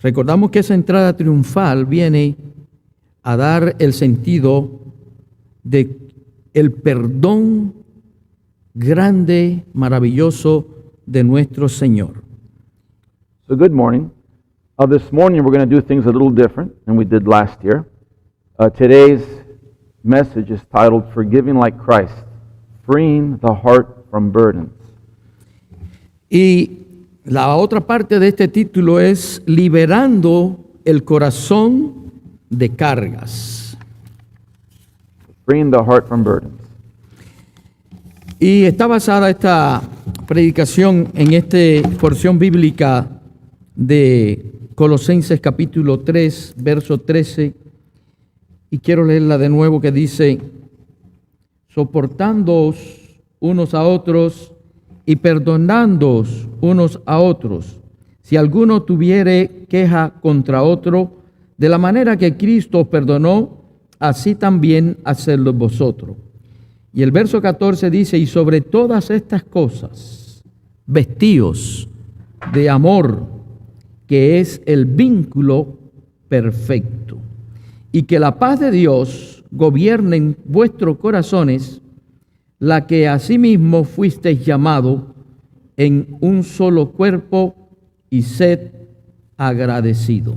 Recordamos que esa entrada triunfal viene a dar el sentido de el perdón grande, maravilloso de nuestro Señor. So good morning. This morning we're going to do things a little different than we did last year. Today's message is titled Forgiving Like Christ, Freeing the Heart from Burdens. Y la otra parte de este título es Liberando el corazón de cargas. Freeing the heart from burdens. Y está basada esta predicación en esta porción bíblica de Colosenses capítulo 3, verso 13. Y quiero leerla de nuevo, que dice: soportándoos unos a otros y perdonándoos unos a otros, si alguno tuviere queja contra otro, de la manera que Cristo os perdonó, así también hacedlo vosotros. Y el verso 14 dice: y sobre todas estas cosas, vestíos de amor, que es el vínculo perfecto. Y que la paz de Dios gobierne en vuestros corazones, la que asimismo fuisteis llamados en un solo cuerpo, y sed agradecido.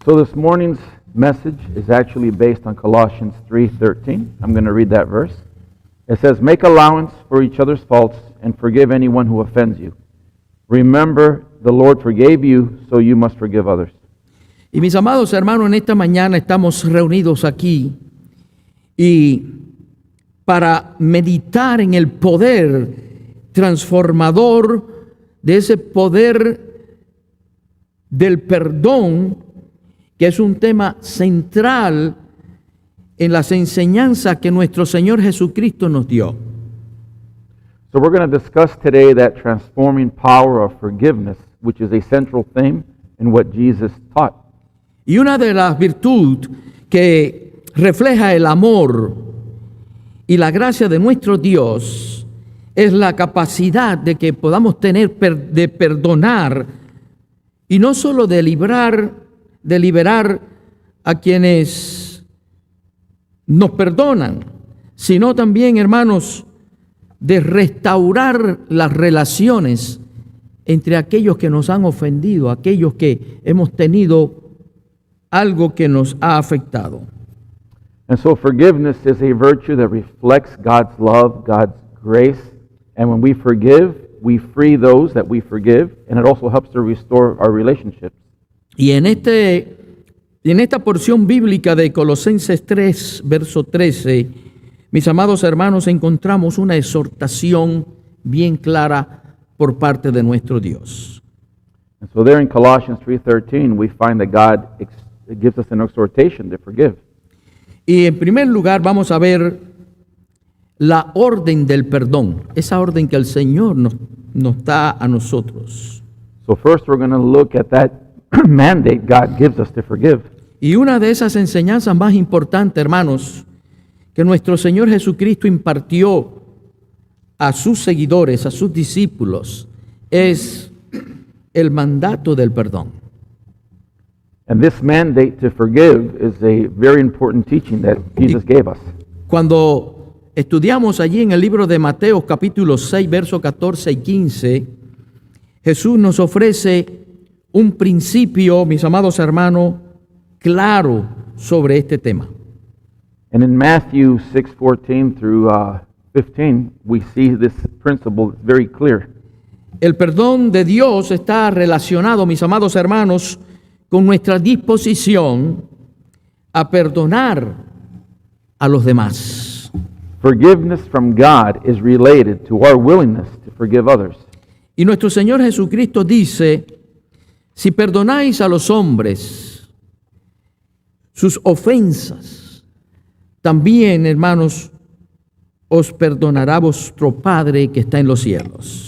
So this morning's message is actually based on Colossians 3:13. I'm going to read that verse. It says, make allowance for each other's faults and forgive anyone who offends you. Remember, the Lord forgave you, so you must forgive others. Y mis amados hermanos, en esta mañana estamos reunidos aquí y para meditar en el poder transformador de ese poder del perdón, que es un tema central en las enseñanzas que nuestro Señor Jesucristo nos dio. So we're going to discuss today that transforming power of forgiveness, which is a central theme in what Jesus taught. Y una de las virtudes que refleja el amor y la gracia de nuestro Dios es la capacidad de que podamos tener de perdonar, y no solo de liberar a quienes nos perdonan, sino también, hermanos, de restaurar las relaciones entre aquellos que nos han ofendido, aquellos que hemos tenido algo que nos ha afectado. And so forgiveness is a virtue that reflects God's love, God's grace. And when we forgive, we free those that we forgive, and it also helps to restore our relationships. Y en esta porción bíblica de Colosenses 3, verso 13, mis amados hermanos, encontramos una exhortación bien clara por parte de nuestro Dios. And so there in Colossians 3:13, we find that God gives us an exhortation to forgive. Y en primer lugar vamos a ver la orden del perdón, esa orden que el Señor nos da a nosotros. So first we're going to look at that mandate God gives us to forgive. Y una de esas enseñanzas más importantes, hermanos, que nuestro Señor Jesucristo impartió a sus seguidores, a sus discípulos, es el mandato del perdón. And this mandate to forgive is a very important teaching that Jesus gave us. Cuando estudiamos allí en el libro de Mateo capítulo 6, versos 14 y 15, Jesús nos ofrece un principio, mis amados hermanos, claro sobre este tema. And in Matthew 6:14 through 15, we see this principle very clear. El perdón de Dios está relacionado, mis amados hermanos, con nuestra disposición a perdonar a los demás. Forgiveness from God is related to our willingness to forgive others. Y nuestro Señor Jesucristo dice: si perdonáis a los hombres sus ofensas, también, hermanos, os perdonará vuestro Padre que está en los cielos.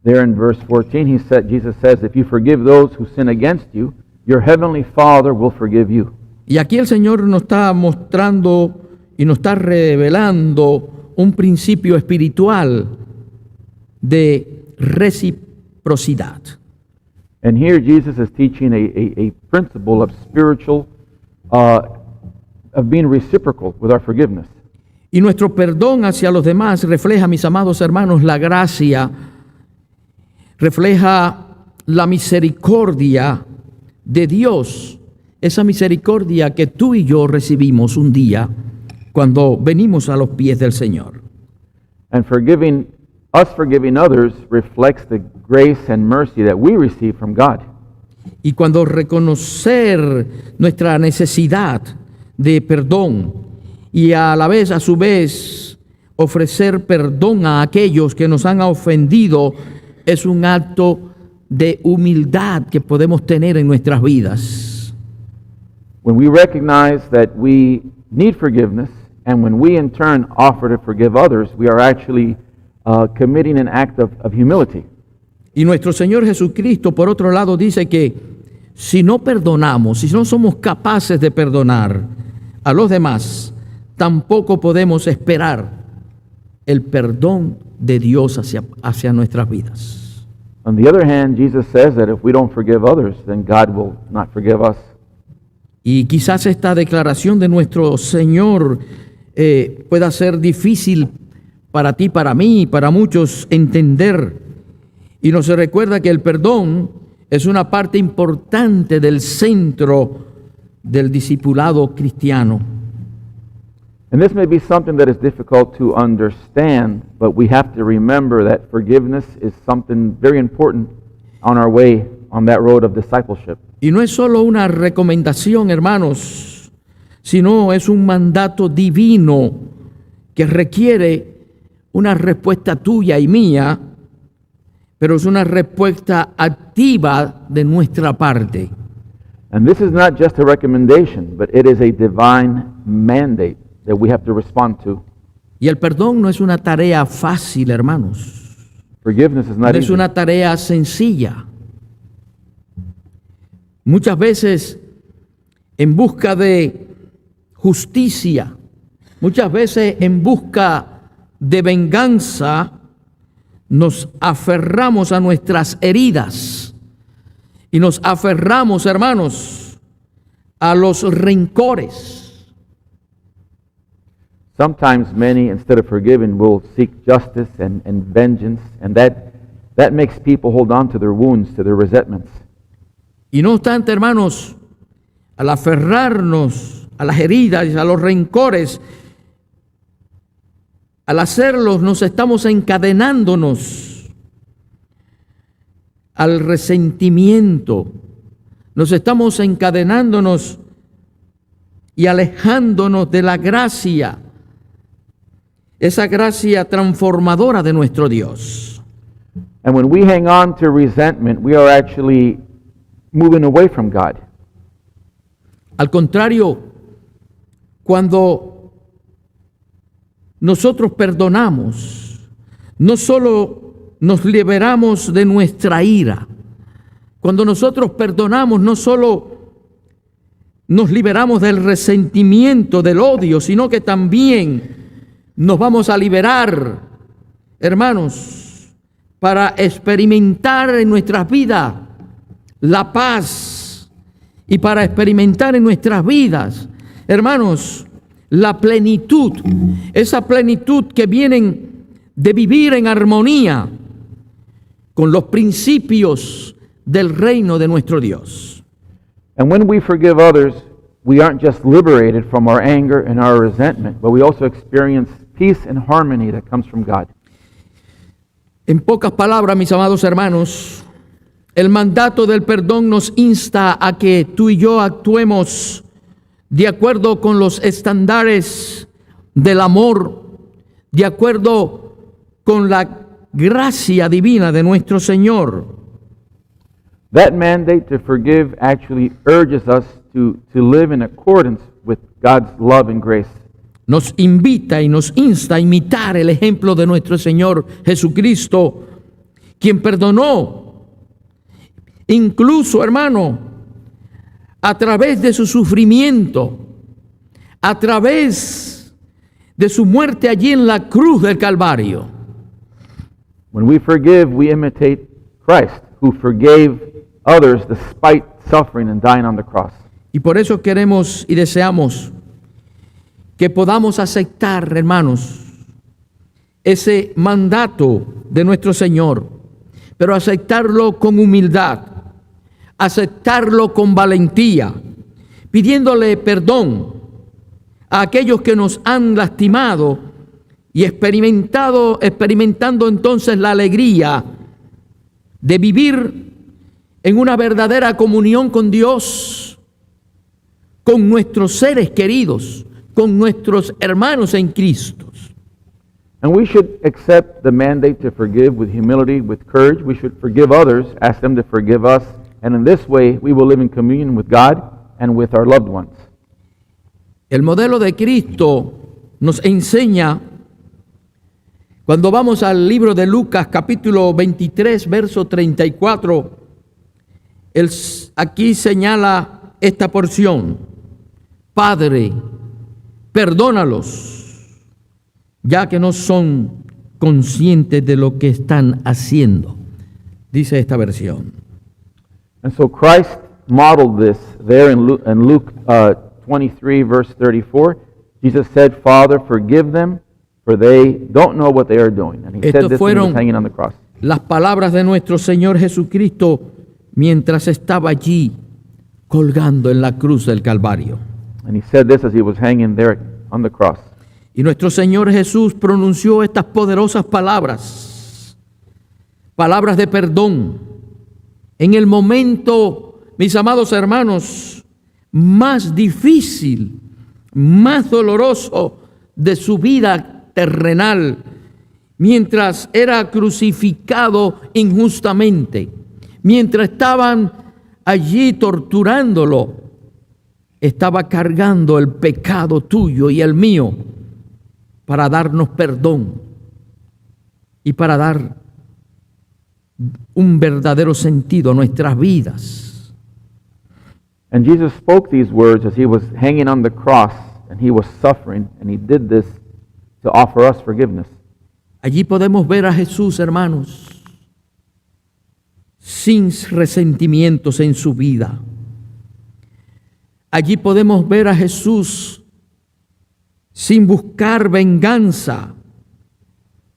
There in verse 14, Jesus says, if you forgive those who sin against you, your heavenly Father will forgive you. Y aquí el Señor nos está mostrando y nos está revelando un principio espiritual de reciprocidad. And here Jesus is teaching a principle of spiritual, of being reciprocal with our forgiveness. Y nuestro perdón hacia los demás refleja, mis amados hermanos, la gracia, refleja la misericordia de Dios, esa misericordia que tú y yo recibimos un día cuando venimos a los pies del Señor. And forgiving others reflects the grace and mercy that we receive from God. Y cuando reconocer nuestra necesidad de perdón y a la vez, a su vez, ofrecer perdón a aquellos que nos han ofendido, es un acto de humildad que podemos tener en nuestras vidas. When we recognize that we need forgiveness, and when we in turn offer to forgive others, we are actually committing an act of humility. Y nuestro Señor Jesucristo, por otro lado, dice que si no perdonamos, si no somos capaces de perdonar a los demás, tampoco podemos esperar el perdón de Dios hacia nuestras vidas. On the other hand, Jesus says that if we don't forgive others, then God will not forgive us. Y quizás esta declaración de nuestro Señor pueda ser difícil para ti, para mí, para muchos entender. Y nos recuerda que el perdón es una parte importante del centro del discipulado cristiano. And this may be something that is difficult to understand, but we have to remember that forgiveness is something very important on our way on that road of discipleship. Y no es solo una recomendación, hermanos, sino es un mandato divino que requiere una respuesta tuya y mía, pero es una respuesta activa de nuestra parte. And this is not just a recommendation, but it is a divine mandate that we have to respond to. Y el perdón no es una tarea fácil, hermanos. Forgiveness is No not es easy. una tarea sencilla. Muchas veces en busca de justicia, muchas veces en busca de venganza, nos aferramos a nuestras heridas y nos aferramos, hermanos, a los rencores. Sometimes many, instead of forgiving, will seek justice and vengeance, and that makes people hold on to their wounds, to their resentments. Y no obstante, hermanos, al aferrarnos a las heridas, a los rencores, al hacerlos nos estamos encadenándonos al resentimiento, nos estamos encadenándonos y alejándonos de la gracia, esa gracia transformadora de nuestro Dios. And when we hang on to resentment, we are actually moving away from God. Al contrario, cuando nosotros perdonamos, no solo nos liberamos de nuestra ira, cuando nosotros perdonamos, no solo nos liberamos del resentimiento, del odio, sino que también nos vamos a liberar, hermanos, para experimentar en nuestras vidas la paz y para experimentar en nuestras vidas, hermanos, la plenitud, esa plenitud que vienen de vivir en armonía con los principios del reino de nuestro Dios. And when we forgive others, we aren't just liberated from our anger and our resentment, but we also experience peace and harmony that comes from God. En pocas palabras, mis amados hermanos, el mandato del perdón nos insta a que tú y yo actuemos de acuerdo con los estándares del amor, de acuerdo con la gracia divina de nuestro Señor. That mandate to forgive actually urges us to live in accordance with God's love and grace. Nos invita y nos insta a imitar el ejemplo de nuestro Señor Jesucristo, quien perdonó, incluso, hermano, a través de su sufrimiento, a través de su muerte allí en la cruz del Calvario. When we forgive, we imitate Christ, who forgave others despite suffering and dying on the cross. Y por eso queremos y deseamos que podamos aceptar, hermanos, ese mandato de nuestro Señor, pero aceptarlo con humildad, aceptarlo con valentía, pidiéndole perdón a aquellos que nos han lastimado y experimentando entonces la alegría de vivir en una verdadera comunión con Dios, con nuestros seres queridos, con nuestros hermanos en Cristo. And we should accept the mandate to forgive with humility, with courage. We should forgive others, ask them to forgive us, and in this way we will live in communion with God and with our loved ones. El modelo de Cristo nos enseña, cuando vamos al libro de Lucas, capítulo 23, verso 34, aquí señala esta porción: Padre, perdónalos, ya que no son conscientes de lo que están haciendo, dice esta versión. And so Christ modeled this there in Luke 23, verse 34. Jesus said, Father, forgive them, for they don't know what they are doing. And he said this when he was hanging on the cross. Las palabras de nuestro Señor Jesucristo mientras estaba allí colgando en la cruz del Calvario. And he said this as he was hanging there on the cross. Y nuestro Señor Jesús pronunció estas poderosas palabras, palabras de perdón, en el momento, mis amados hermanos, más difícil, más doloroso de su vida terrenal, mientras era crucificado injustamente, mientras estaban allí torturándolo, estaba cargando el pecado tuyo y el mío, para darnos perdón y para dar un verdadero sentido a nuestras vidas. And Jesus spoke these words as he was hanging on the cross and he was suffering, and he did this to offer us forgiveness. Allí podemos ver a Jesús, hermanos, sin resentimientos en su vida. Allí podemos ver a Jesús sin buscar venganza,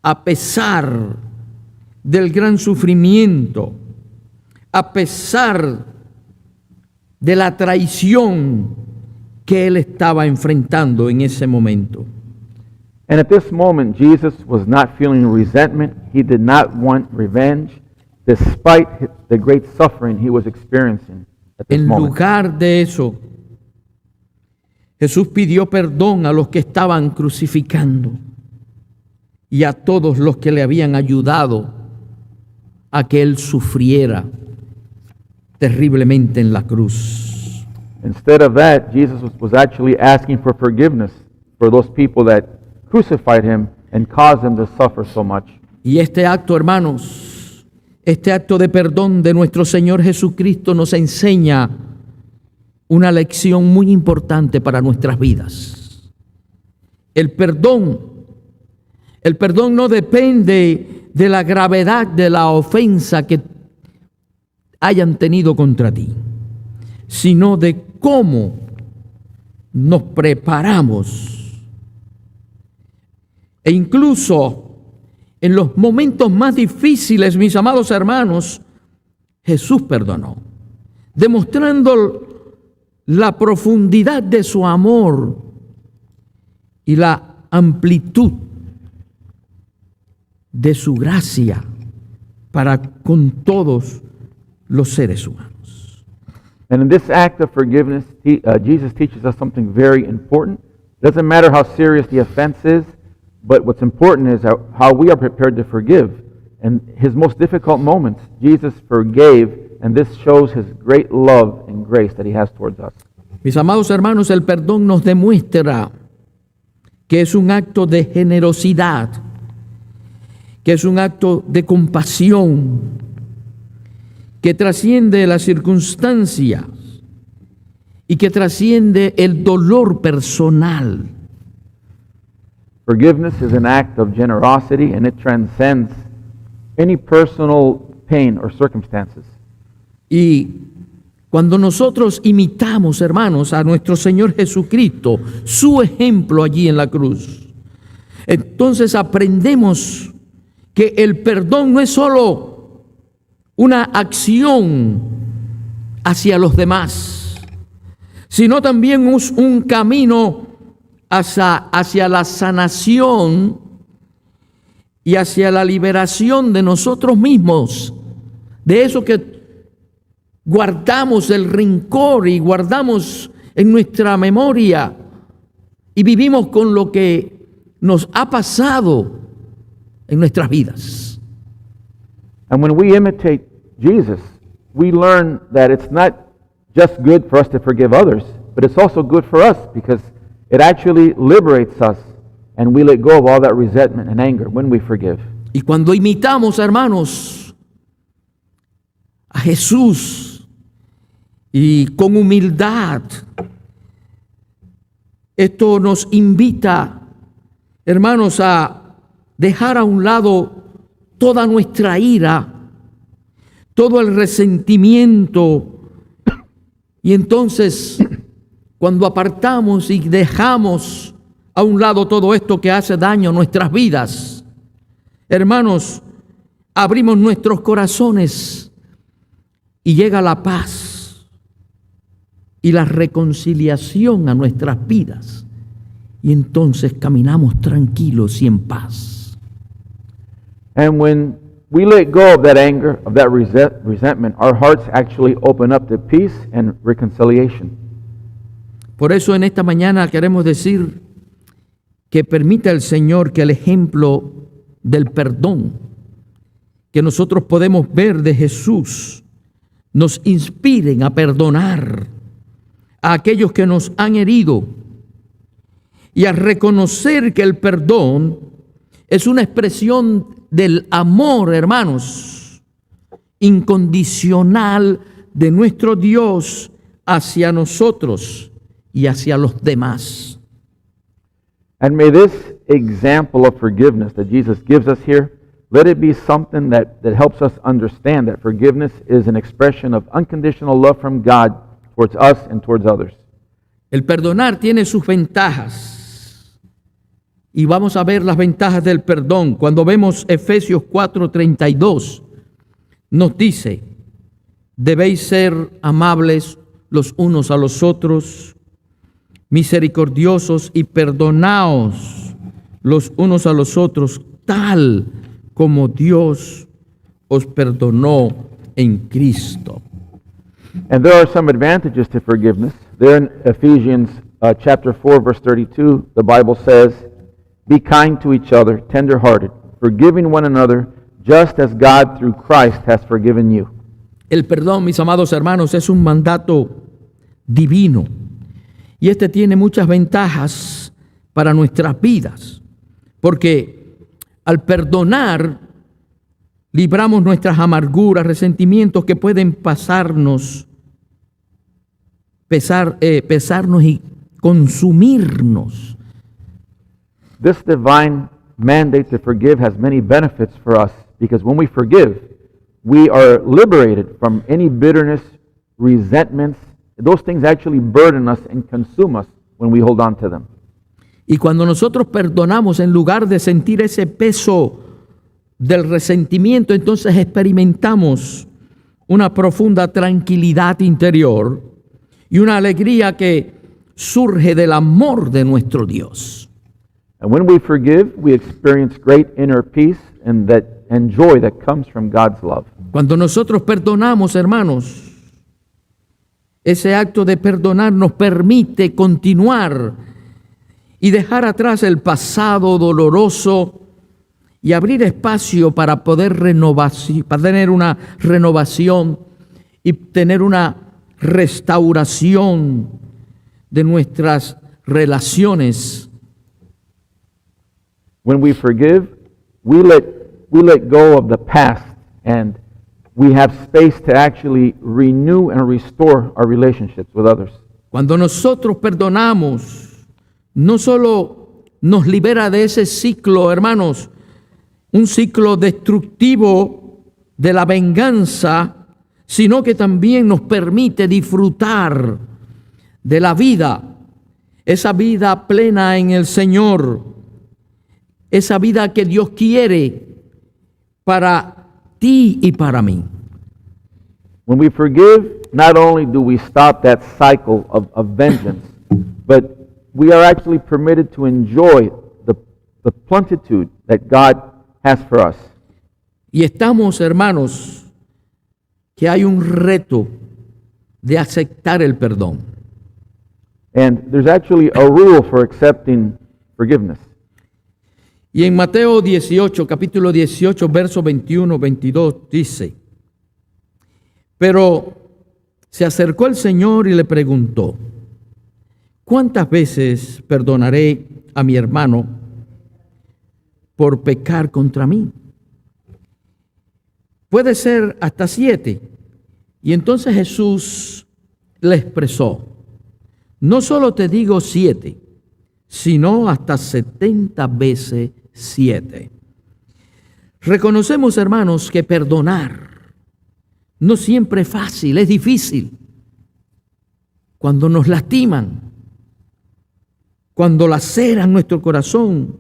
a pesar del gran sufrimiento, a pesar de la traición que él estaba enfrentando en ese momento. And at this moment, Jesus was not feeling resentment. He did not want revenge, despite the great suffering he was experiencing at this moment. En lugar de eso, Jesús pidió perdón a los que estaban crucificando y a todos los que le habían ayudado a que él sufriera terriblemente en la cruz. Instead of that, Jesus was actually asking for forgiveness for those people that crucified him and caused him to suffer so much. Y este acto, hermanos, este acto de perdón de nuestro Señor Jesucristo nos enseña una lección muy importante para nuestras vidas. El perdón no depende de la gravedad de la ofensa que hayan tenido contra ti, sino de cómo nos preparamos. E incluso en los momentos más difíciles, mis amados hermanos, Jesús perdonó, demostrando la profundidad de su amor y la amplitud de su gracia para con todos los seres humanos. And in this act of forgiveness, Jesus teaches us something very important. It doesn't matter how serious the offense is, but what's important is how we are prepared to forgive. In his most difficult moments, Jesus forgave, and this shows his great love and grace that he has towards us. Mis amados hermanos, el perdón nos demuestra que es un acto de generosidad, que es un acto de compasión, que trasciende las circunstancias y que trasciende el dolor personal. Forgiveness is an act of generosity, and it transcends any personal pain or circumstances. Y cuando nosotros imitamos, hermanos, a nuestro Señor Jesucristo, su ejemplo allí en la cruz, entonces aprendemos que el perdón no es solo una acción hacia los demás, sino también es un camino hacia la sanación y hacia la liberación de nosotros mismos, de eso que guardamos el rencor y guardamos en nuestra memoria y vivimos con lo que nos ha pasado en nuestras vidas. And when we imitate Jesus, we learn that it's not just good for us to forgive others, but it's also good for us because it actually liberates us and we let go of all that resentment and anger when we forgive. Y cuando imitamos, hermanos, a Jesús y con humildad, esto nos invita, hermanos, a dejar a un lado toda nuestra ira, todo el resentimiento. Y entonces, cuando apartamos y dejamos a un lado todo esto que hace daño a nuestras vidas, hermanos, abrimos nuestros corazones y llega la paz y la reconciliación a nuestras vidas. Y entonces caminamos tranquilos y en paz. And when we let go of that anger, of that resentment, our hearts actually open up to peace and reconciliation. Por eso en esta mañana queremos decir que permita el Señor que el ejemplo del perdón que nosotros podemos ver de Jesús nos inspiren a perdonar a aquellos que nos han herido y a reconocer que el perdón es una expresión del amor, hermanos, incondicional de nuestro Dios hacia nosotros y hacia los demás. And may this example of forgiveness that Jesus gives us here, let it be something that helps us understand that forgiveness is an expression of unconditional love from God towards us and towards others. El perdonar tiene sus ventajas. Y vamos a ver las ventajas del perdón. Cuando vemos Efesios 4:32, nos dice, debéis ser amables los unos a los otros, misericordiosos y perdonaos los unos a los otros, tal como Dios os perdonó en Cristo. And there are some advantages to forgiveness. There in Ephesians chapter 4, verse 32, the Bible says, be kind to each other, tender-hearted, forgiving one another, just as God through Christ has forgiven you. El perdón, mis amados hermanos, es un mandato divino. Y este tiene muchas ventajas para nuestras vidas. Porque al perdonar, libramos nuestras amarguras, resentimientos que pueden pesarnos y consumirnos. This divine mandate to forgive has many benefits for us because when we forgive, we are liberated from any bitterness, resentments. Those things actually burden us and consume us when we hold on to them. Y cuando nosotros perdonamos, en lugar de sentir ese peso del resentimiento, entonces experimentamos una profunda tranquilidad interior y una alegría que surge del amor de nuestro Dios. And when we forgive, we experience great inner peace and joy that comes from God's love. Cuando nosotros perdonamos, hermanos, ese acto de perdonar nos permite continuar y dejar atrás el pasado doloroso y abrir espacio para poder para tener una renovación y tener una restauración de nuestras relaciones. When we forgive, we let go of the past and we have space to actually renew and restore our relationships with others. Cuando nosotros perdonamos, no solo nos libera de ese ciclo, hermanos, un ciclo destructivo de la venganza, sino que también nos permite disfrutar de la vida, esa vida plena en el Señor, esa vida que Dios quiere para ti y para mí. When we forgive, not only do we stop that cycle of vengeance, but we are actually permitted to enjoy the plenitude that God has for us. Y estamos, hermanos, que hay un reto de aceptar el perdón. And there's actually a rule for accepting forgiveness. Y en Mateo 18, capítulo 18, versos 21, 22, dice: pero se acercó el Señor y le preguntó: ¿cuántas veces perdonaré a mi hermano por pecar contra mí? Puede ser hasta 7. Y entonces Jesús le expresó: no solo te digo 7, sino hasta 70 veces 7. Reconocemos, hermanos, que perdonar no siempre es fácil, es difícil. Cuando nos lastiman, cuando laceran nuestro corazón.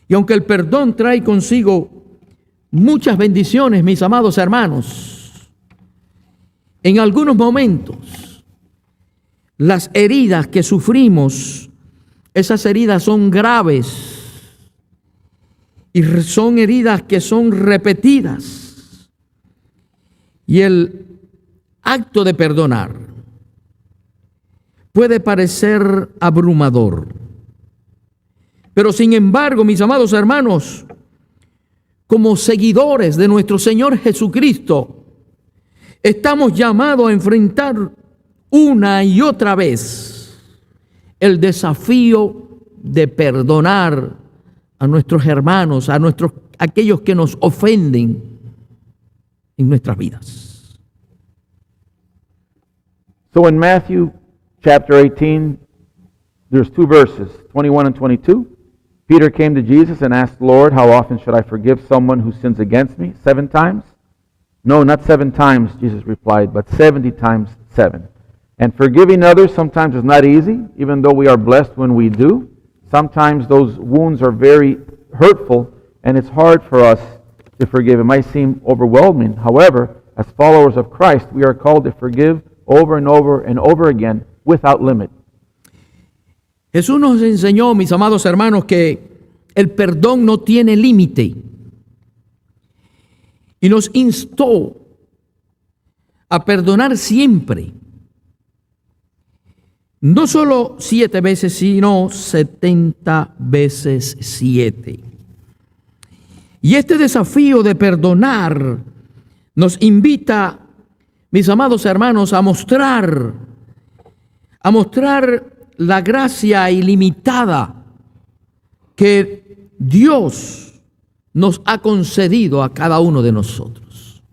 Y aunque el perdón trae consigo muchas bendiciones, mis amados hermanos, en algunos momentos las heridas que sufrimos, esas heridas son graves y son heridas que son repetidas. Y el acto de perdonar puede parecer abrumador. Pero sin embargo, mis amados hermanos, como seguidores de nuestro Señor Jesucristo, estamos llamados a enfrentar una y otra vez el desafío de perdonar a nuestros hermanos, a aquellos que nos ofenden en nuestras vidas. So in Matthew chapter 18, there's 2 verses, 21 and 22. Peter came to Jesus and asked, Lord, how often should I forgive someone who sins against me? 7 times? No, not 7 times, Jesus replied, but 70 times 7. And forgiving others sometimes is not easy, even though we are blessed when we do. Sometimes those wounds are very hurtful, and it's hard for us to forgive. It might seem overwhelming. However, as followers of Christ, we are called to forgive over and over and over again without limit. Jesús nos enseñó, mis amados hermanos, que el perdón no tiene límite. Y nos instó a perdonar siempre. No solo 7 veces, sino 70 veces 7. Y este desafío de perdonar nos invita, mis amados hermanos, a mostrar la gracia ilimitada que Dios nos ha concedido a cada uno de nosotros.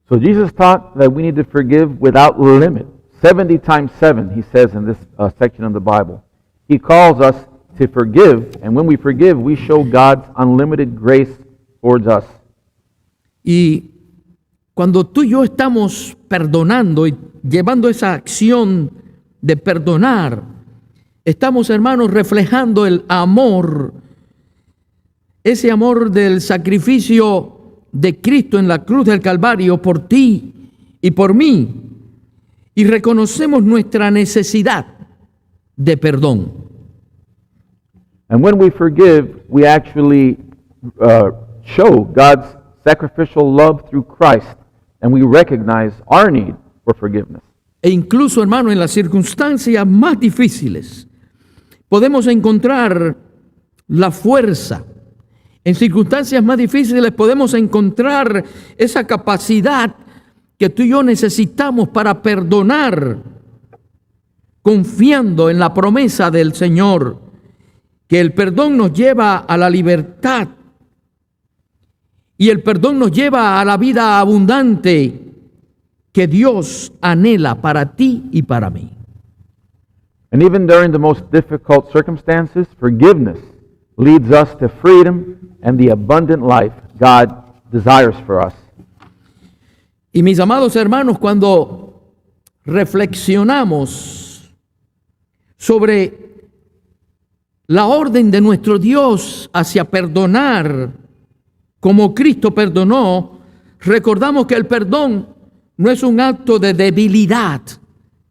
So Jesus taught that we need to forgive without limit. 70 times 7, he says in this section of the Bible. He calls us to forgive, and when we forgive, we show God's unlimited grace towards us. Y cuando tú y yo estamos perdonando y llevando esa acción de perdonar, estamos, hermanos, reflejando el amor, ese amor del sacrificio de Cristo en la cruz del Calvario por ti y por mí. Y reconocemos nuestra necesidad de perdón. And when we forgive, we actually show God's sacrificial love through Christ, and we recognize our need for forgiveness. E incluso, hermano, en las circunstancias más difíciles, podemos encontrar la fuerza. En circunstancias más difíciles podemos encontrar esa capacidad que tú y yo necesitamos para perdonar, confiando en la promesa del Señor, que el perdón nos lleva a la libertad y el perdón nos lleva a la vida abundante que Dios anhela para ti y para mí. And even during the most difficult circumstances, forgiveness leads us to freedom and the abundant life God desires for us. Y mis amados hermanos, cuando reflexionamos sobre la orden de nuestro Dios hacia perdonar, como Cristo perdonó, recordamos que el perdón no es un acto de debilidad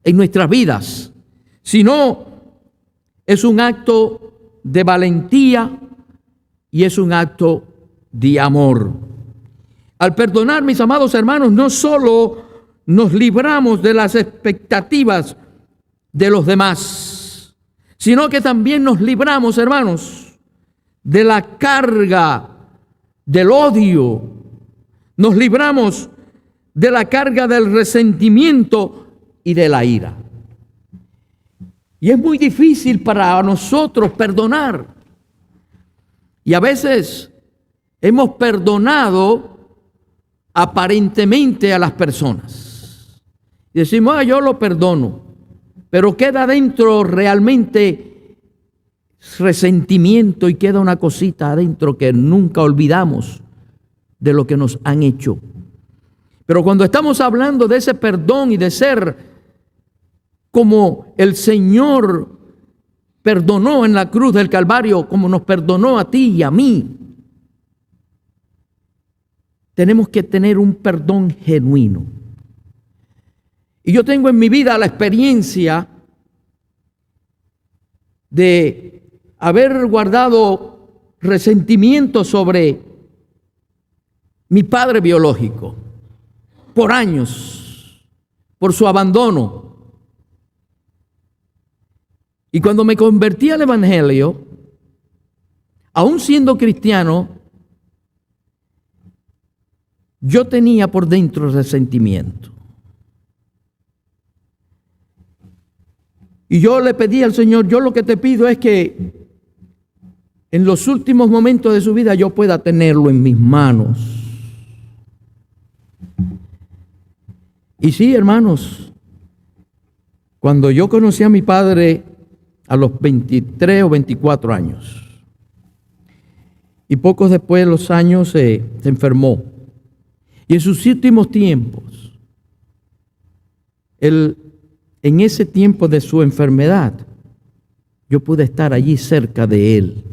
en nuestras vidas, sino es un acto de valentía y es un acto de amor. Al perdonar, mis amados hermanos, no solo nos libramos de las expectativas de los demás, sino que también nos libramos, hermanos, de la carga del odio. Nos libramos de la carga del resentimiento y de la ira. Y es muy difícil para nosotros perdonar. Y a veces hemos perdonado aparentemente a las personas. Y decimos, yo lo perdono. Pero queda dentro realmente resentimiento y queda una cosita adentro que nunca olvidamos de lo que nos han hecho. Pero cuando estamos hablando de ese perdón y de ser como el Señor perdonó en la cruz del Calvario, como nos perdonó a ti y a mí, tenemos que tener un perdón genuino. Y yo tengo en mi vida la experiencia de haber guardado resentimiento sobre mi padre biológico por años, por su abandono. Y cuando me convertí al Evangelio, aún siendo cristiano, yo tenía por dentro resentimiento. Y yo le pedí al Señor, yo lo que te pido es que en los últimos momentos de su vida yo pueda tenerlo en mis manos. Y sí, hermanos, cuando yo conocí a mi padre a los 23 o 24 años, y pocos después de los años se enfermó. Y en sus últimos tiempos, en ese tiempo de su enfermedad, yo pude estar allí cerca de él.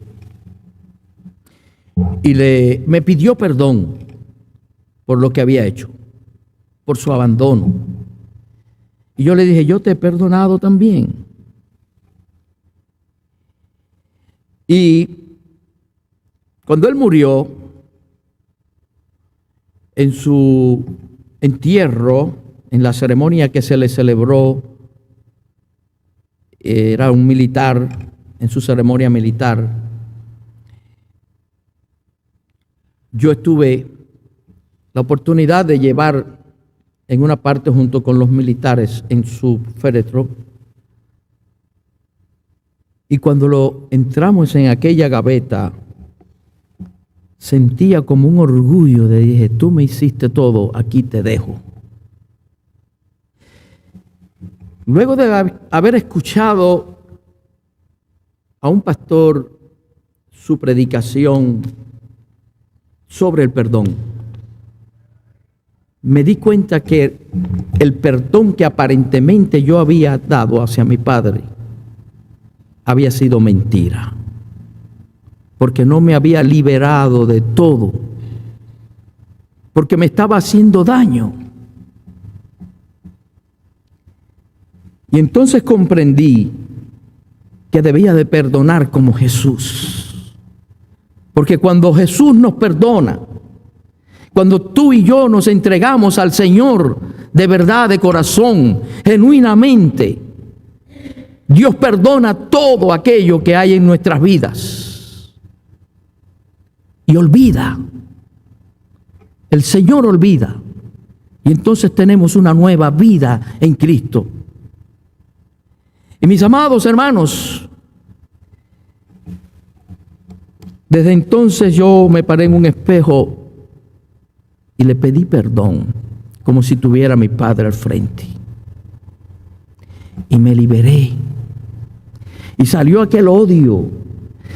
Y me pidió perdón por lo que había hecho, por su abandono. Y yo le dije, yo te he perdonado también. Y cuando él murió, en su entierro, en la ceremonia que se le celebró, era un militar, en su ceremonia militar, yo tuve la oportunidad de llevar en una parte junto con los militares en su féretro. Y cuando entramos en aquella gaveta, sentía como un orgullo de dije, tú me hiciste todo, aquí te dejo. Luego de haber escuchado a un pastor su predicación sobre el perdón, me di cuenta que el perdón que aparentemente yo había dado hacia mi padre había sido mentira, porque no me había liberado de todo, porque me estaba haciendo daño. Y entonces comprendí que debía de perdonar como Jesús. Porque cuando Jesús nos perdona, cuando tú y yo nos entregamos al Señor de verdad, de corazón, genuinamente, Dios perdona todo aquello que hay en nuestras vidas. Y olvida. El Señor olvida. Y entonces tenemos una nueva vida en Cristo. Y mis amados hermanos, desde entonces yo me paré en un espejo y le pedí perdón, como si tuviera a mi padre al frente. Y me liberé. Y salió aquel odio,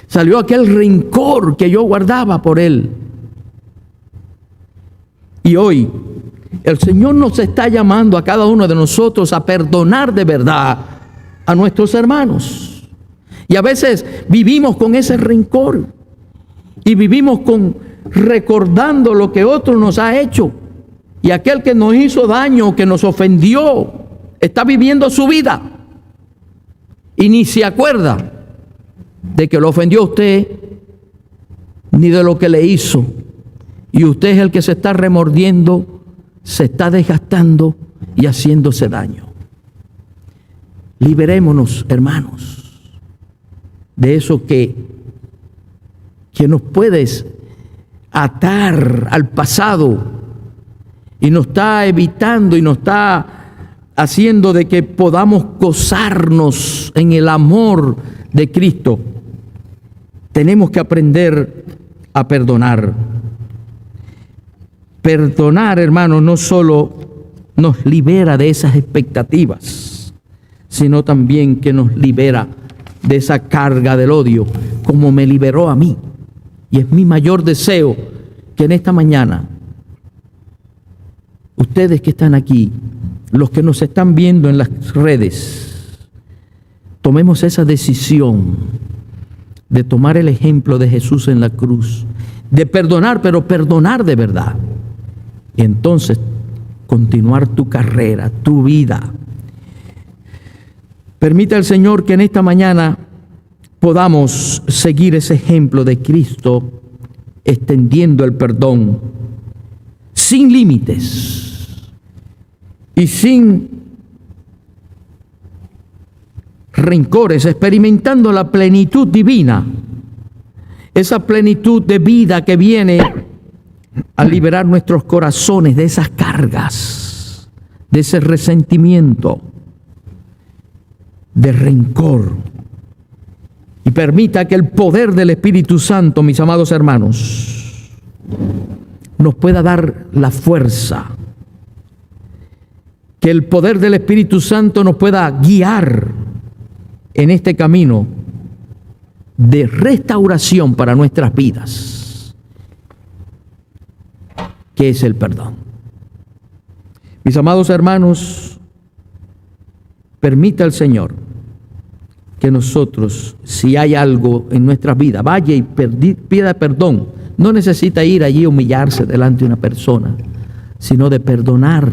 salió aquel rencor que yo guardaba por él. Y hoy, el Señor nos está llamando a cada uno de nosotros a perdonar de verdad a nuestros hermanos. Y a veces vivimos con ese rencor y vivimos recordando lo que otro nos ha hecho. Y aquel que nos hizo daño, que nos ofendió, está viviendo su vida y ni se acuerda de que lo ofendió a usted ni de lo que le hizo. Y usted es el que se está remordiendo, se está desgastando y haciéndose daño. Liberémonos, hermanos, de eso que nos puedes atar al pasado y nos está evitando y nos está haciendo de que podamos gozarnos en el amor de Cristo. Tenemos que aprender a perdonar. Perdonar, hermanos, no solo nos libera de esas expectativas, sino también que nos libera de esa carga del odio, como me liberó a mí. Y es mi mayor deseo que en esta mañana, ustedes que están aquí, los que nos están viendo en las redes, tomemos esa decisión de tomar el ejemplo de Jesús en la cruz, de perdonar, pero perdonar de verdad. Y entonces continuar tu carrera, tu vida. Permita al Señor que en esta mañana podamos seguir ese ejemplo de Cristo, extendiendo el perdón sin límites y sin rencores, experimentando la plenitud divina, esa plenitud de vida que viene a liberar nuestros corazones de esas cargas, de ese resentimiento, de rencor. Y permita que el poder del Espíritu Santo, mis amados hermanos, nos pueda dar la fuerza. Que el poder del Espíritu Santo nos pueda guiar en este camino de restauración para nuestras vidas, que es el perdón. Mis amados hermanos, permita al Señor que nosotros, si hay algo en nuestras vidas, vaya y pida perdón. No necesita ir allí a humillarse delante de una persona, sino de perdonar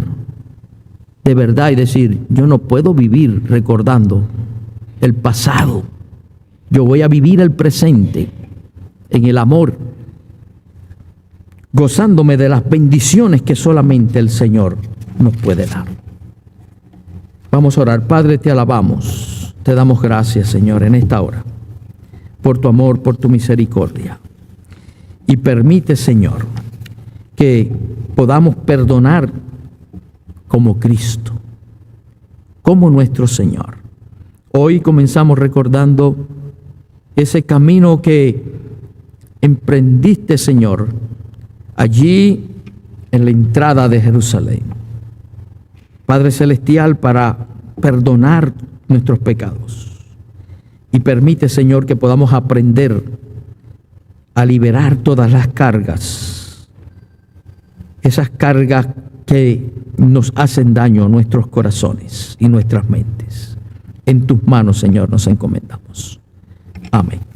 de verdad y decir, yo no puedo vivir recordando el pasado. Yo voy a vivir el presente en el amor, gozándome de las bendiciones que solamente el Señor nos puede dar. Vamos a orar. Padre, te alabamos, te damos gracias, Señor, en esta hora, por tu amor, por tu misericordia. Y permite, Señor, que podamos perdonar como Cristo, como nuestro Señor. Hoy comenzamos recordando ese camino que emprendiste, Señor, allí en la entrada de Jerusalén. Padre Celestial, para perdonar nuestros pecados. Y permite, Señor, que podamos aprender a liberar todas las cargas, esas cargas que nos hacen daño a nuestros corazones y nuestras mentes. En tus manos, Señor, nos encomendamos. Amén.